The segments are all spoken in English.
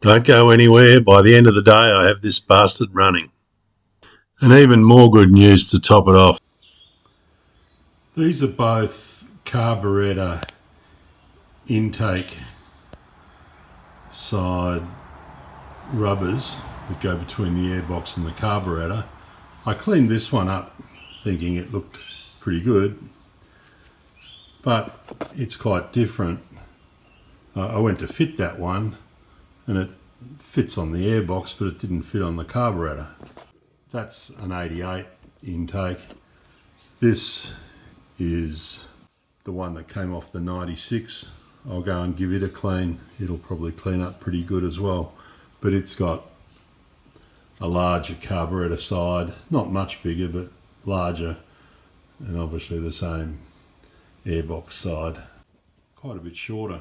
Don't go anywhere. By the end of the day, I have this bastard running. And even more good news to top it off. These are both carburetor intake side rubbers that go between the airbox and the carburetor. I cleaned this one up thinking it looked pretty good, but it's quite different. I went to fit that one and it fits on the airbox, but it didn't fit on the carburetor. That's an 88 intake. This is the one that came off the 96. I'll go and give it a clean. It'll probably clean up pretty good as well, but it's got a larger carburetor side, not much bigger, but larger, and obviously the same airbox side, quite a bit shorter.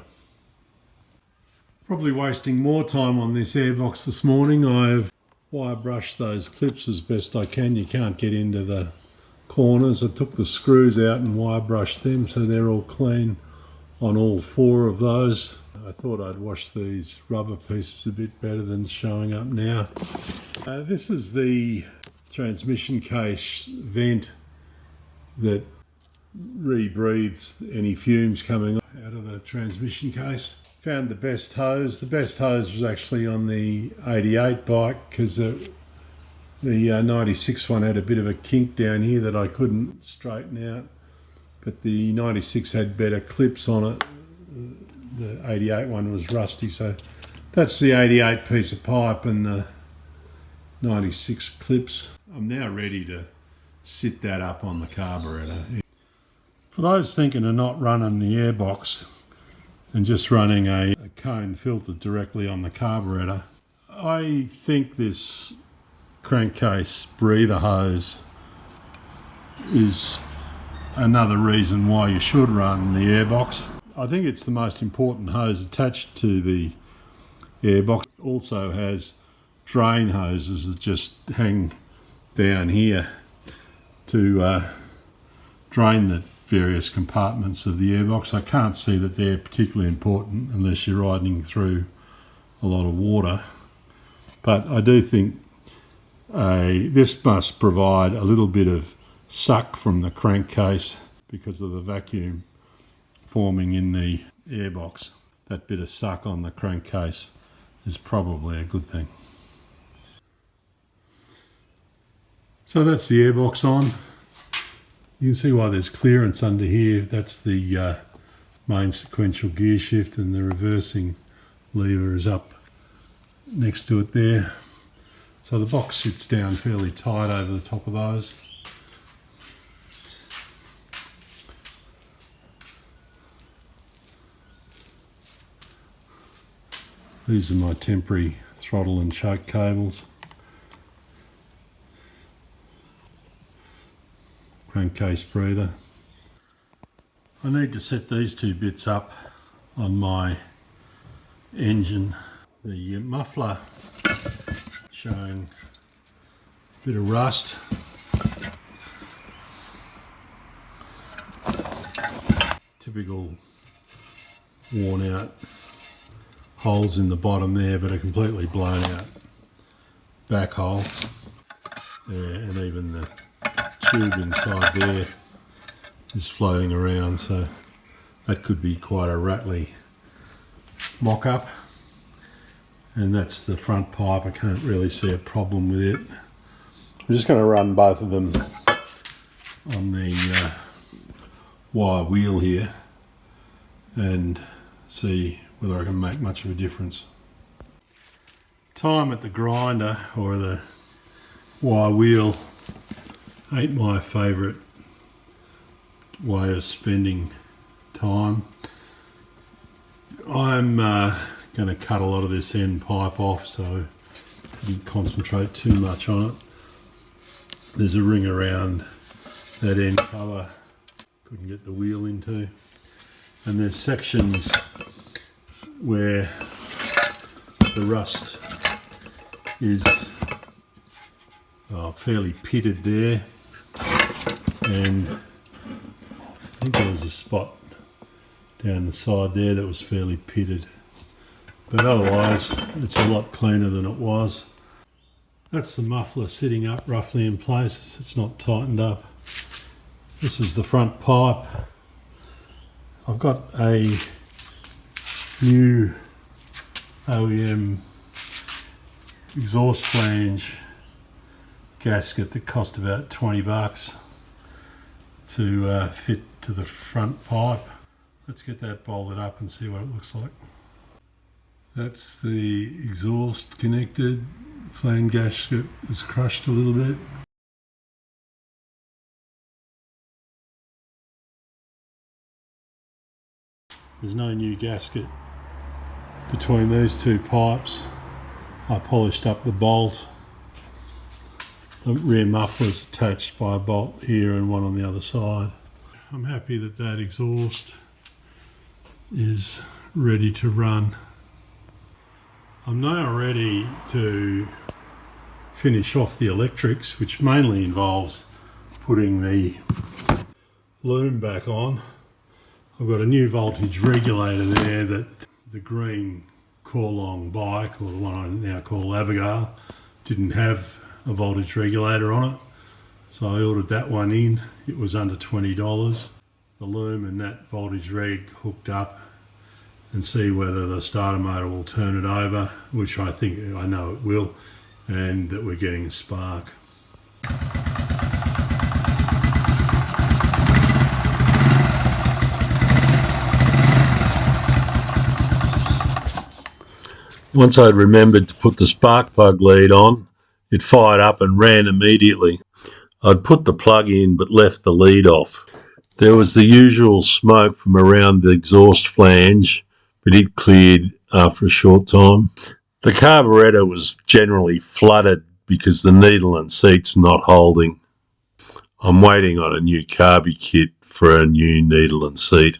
Probably wasting more time on this airbox this morning. I've wire brushed those clips as best I can. You can't get into the corners. I took the screws out and wire brushed them so they're all clean on all four of those. I thought I'd wash these rubber pieces a bit better than showing up now. This is the transmission case vent that rebreathes any fumes coming out of the transmission case. Found the best hose. The best hose was actually on the 88 bike because the 96 one had a bit of a kink down here that I couldn't straighten out, but the 96 had better clips on it. The 88 one was rusty, so that's the 88 piece of pipe and the 96 clips. I'm now ready to sit that up on the carburetor. For those thinking of not running the airbox and just running a cone filter directly on the carburetor, I think this crankcase breather hose is another reason why you should run the airbox. I think it's the most important hose attached to the airbox. It also has drain hoses that just hang down here to drain the various compartments of the airbox. I can't see that they're particularly important unless you're riding through a lot of water, but I do think this must provide a little bit of suck from the crankcase because of the vacuum forming in the airbox. That bit of suck on the crankcase is probably a good thing. So that's the airbox on. You can see why there's clearance under here. That's the main sequential gear shift, and the reversing lever is up next to it there. So the box sits down fairly tight over the top of those. These are my temporary throttle and choke cables. Crankcase breather. I need to set these two bits up on my engine. The muffler showing a bit of rust. Typical worn out holes in the bottom there, but a completely blown out back hole there, and even the tube inside there is floating around, so that could be quite a rattly mock-up. And that's the front pipe. I can't really see a problem with it. I'm just going to run both of them on the wire wheel here and see whether I can make much of a difference. Time at the grinder or the wire wheel ain't my favourite way of spending time. I'm going to cut a lot of this end pipe off, so I couldn't concentrate too much on it. There's a ring around that end cover, couldn't get the wheel into, and there's sections where the rust is fairly pitted there, and I think there was a spot down the side there that was fairly pitted, but otherwise it's a lot cleaner than it was. That's the muffler sitting up roughly in place. It's not tightened up. This is the front pipe. I've got a new OEM exhaust flange gasket that cost about 20 bucks to fit to the front pipe. Let's get that bolted up and see what it looks like. That's the exhaust connected. Flange gasket is crushed a little bit. There's no new gasket between these two pipes. I polished up the bolt. The rear muffler's attached by a bolt here and one on the other side. I'm happy that that exhaust is ready to run. I'm now ready to finish off the electrics, which mainly involves putting the loom back on. I've got a new voltage regulator there that the green Koorlong bike, or the one I now call Abigail, didn't have a voltage regulator on it. So I ordered that one in. It was under $20. The loom and that voltage reg hooked up, and see whether the starter motor will turn it over, which I know it will, and that we're getting a spark. Once I'd remembered to put the spark plug lead on, it fired up and ran immediately. I'd put the plug in but left the lead off. There was the usual smoke from around the exhaust flange, but it cleared after a short time. The carburetor was generally flooded because the needle and seat's not holding. I'm waiting on a new carby kit for a new needle and seat.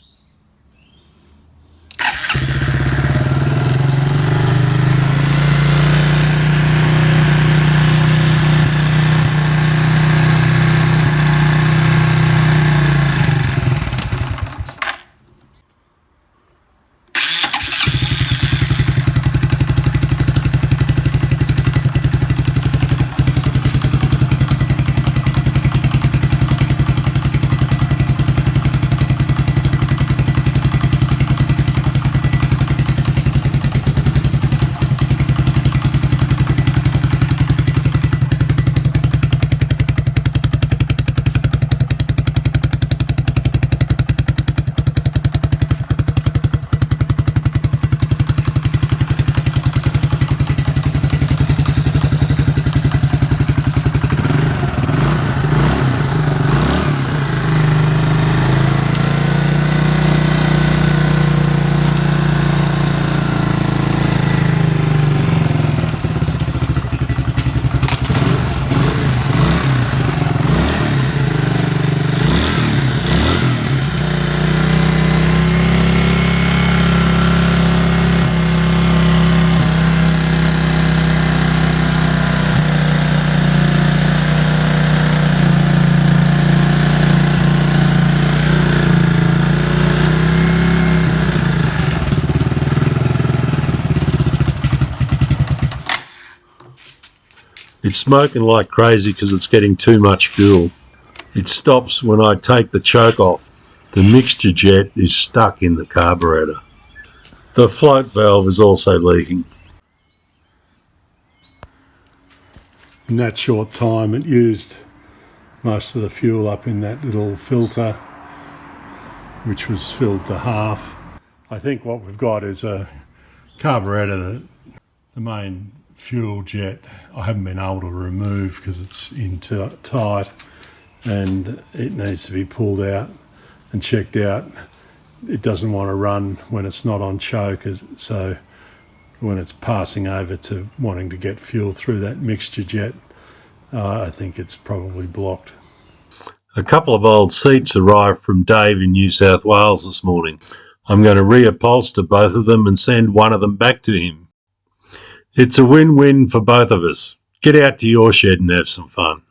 It's smoking like crazy because it's getting too much fuel. It stops when I take the choke off. The mixture jet is stuck in the carburetor. The float valve is also leaking. In that short time it used most of the fuel up in that little filter, which was filled to half. I think what we've got is a carburetor, the main fuel jet I haven't been able to remove because it's in tight, and it needs to be pulled out and checked out. It doesn't want to run when it's not on choke, so when it's passing over to wanting to get fuel through that mixture jet, I think it's probably blocked. A couple of old seats arrived from Dave in New South Wales this morning. I'm going to reupholster both of them and send one of them back to him. It's a win-win for both of us. Get out to your shed and have some fun.